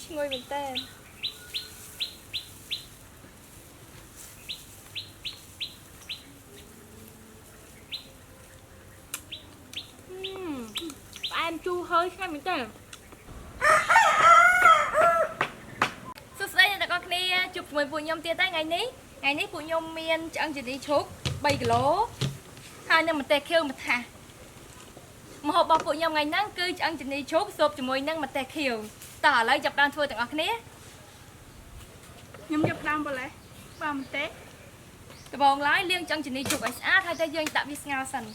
ช่วยเป็นเต้นem chu hơi xem mình tênสุดท้ายแต่ก็นี่จุดเหมือนปุ่นยมเตี้ยใต้ไงนี้ปุ่นยมเมียนจังจะได้ชุบใบกะโหลhai nên mình tè kêu mình thà mà hộp bọcปุ่นยมไงนั่งคือจังจะได้ชุบสบจมูกนั่งมันแตกเขียวต่อเลยจับด้านทั่วแต่ก็นี่ยมจับด้านไปเลยบ้ามันเตะแต่บองร้ายเลี้ยงจังจะได้ชุบไอ้อาไทยได้ยังตับวิสงาสัน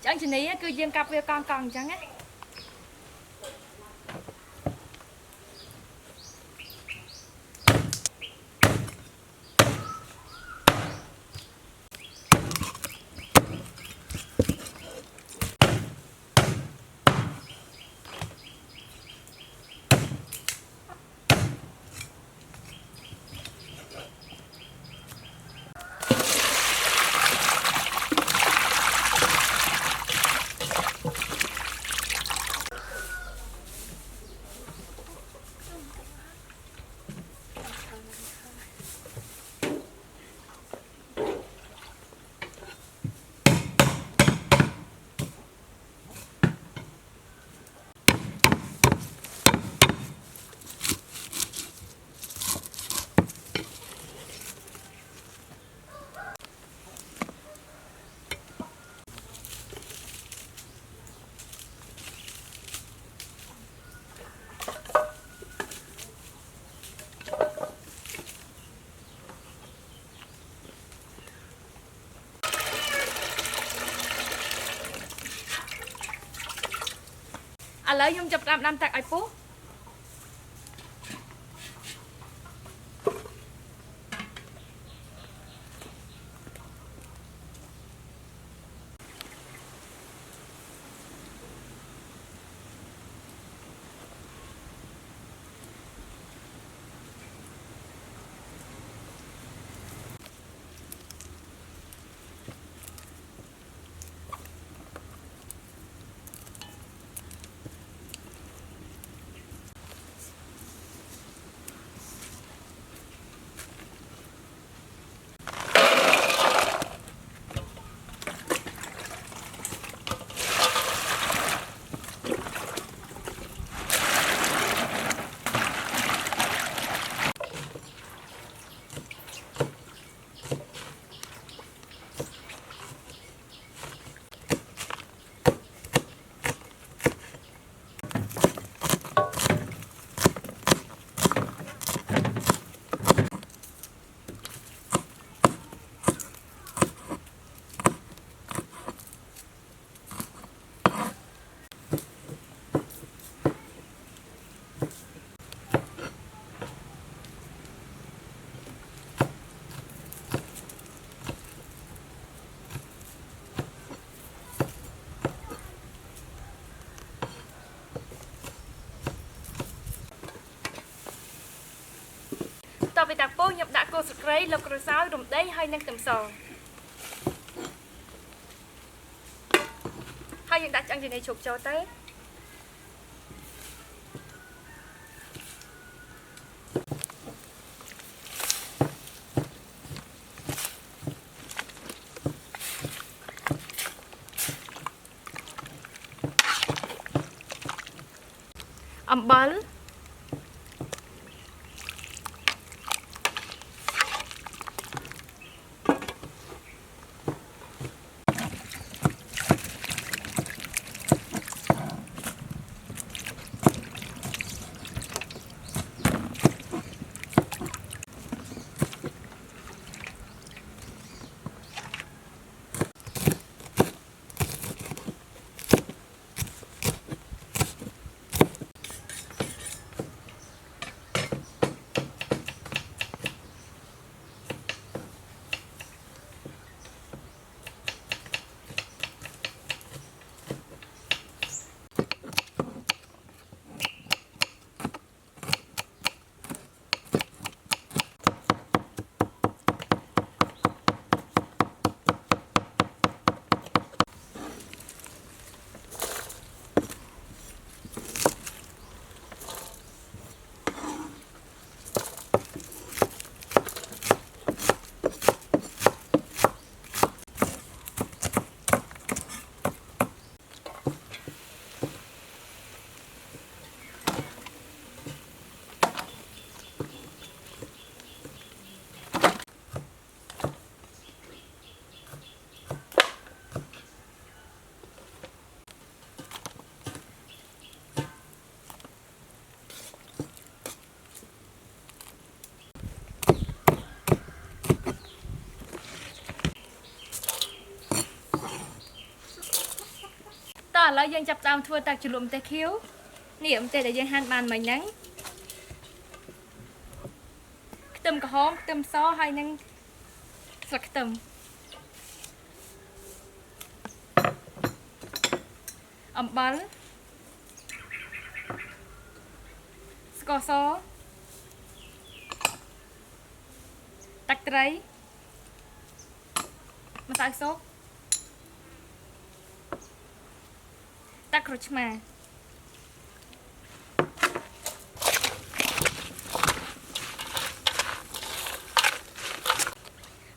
จังชนิดคือยังกับเวลกองจังไงแล้วยมจับน้ำตักไอ้ปุ๊ต่อไปตักโป้ยบดักโกสเกรย์แล้วกระซ้ายรวมได้ให้นั่งเต็มซองให้ยังดักจังจีในฉุกโจเต้อัมบัล ก ឥឡូវយើងចាប់ផ្ដើមធ្វើទឹកជ្រលក់ម្ទេសខៀវនេះម្ទេសដែលយើងហាន់បានមិញហ្នឹងខ្ទឹមក្រហមខ្ទឹមសហើយនឹងស្លឹកខ្ទឹមអំបិលស្ករសទឹកត្រីម្សៅស៊ុបទឹកក្រូចឆ្មា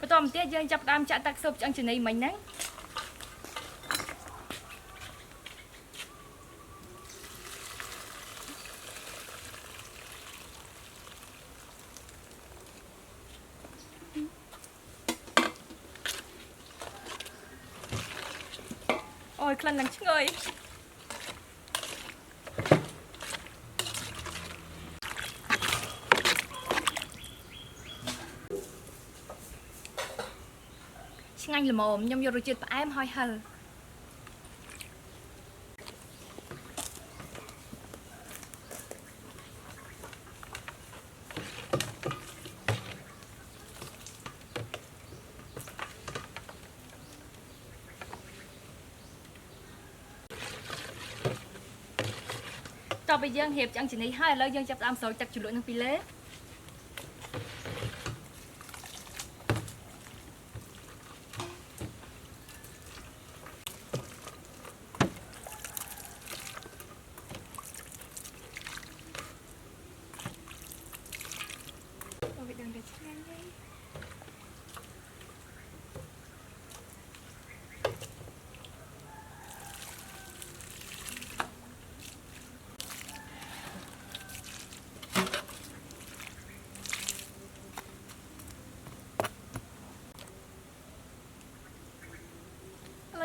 បន្តមកទៀតយើងចាប់ផ្ដើមចាក់ទឹកស៊ុបឆ្អឹងជំនីមិញហ្នឹងអូយក្លិននឹងឈ្ងុយឆ្ងាញ់ល្មមខ្ញុំយករសជាតិផ្អែមហើយហឹរតោះពេលយើងរៀបឆ្អឹងជំនីហើយឥឡូវយើងចាប់ផ្ដើមស្រោចទឹកជ្រលក់នឹងពីលើ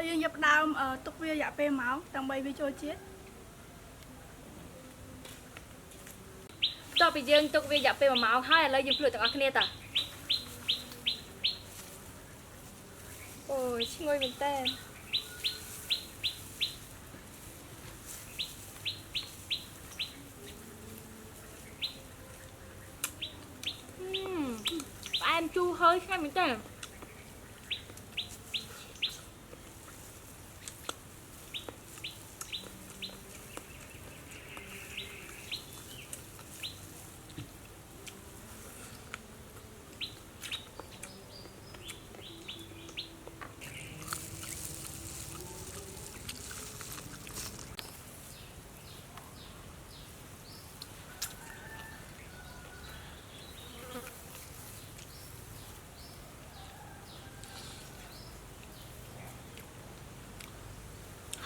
យើងយកដើមទុកវារយៈពេលម៉ោងដើម្បីវាចូលជាតិតោះពីយើងទុកវារយៈពេល1ម៉ោងហើយឥឡូវយើងភ្លក់ទាំងអស់គ្នាតើអូយឈ្ងុយមែនតើផ្អែមជូរហើយឆ្ងាញ់មែនតើ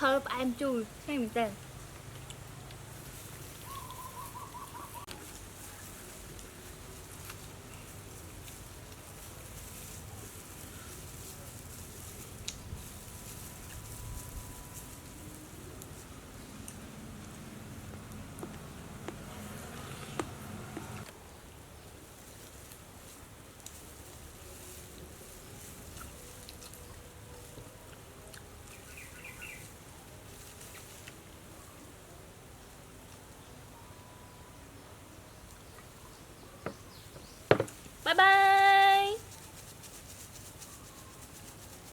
hơiផ្អែមជូរឆ្ងាញ់មែនតើបាយបាយ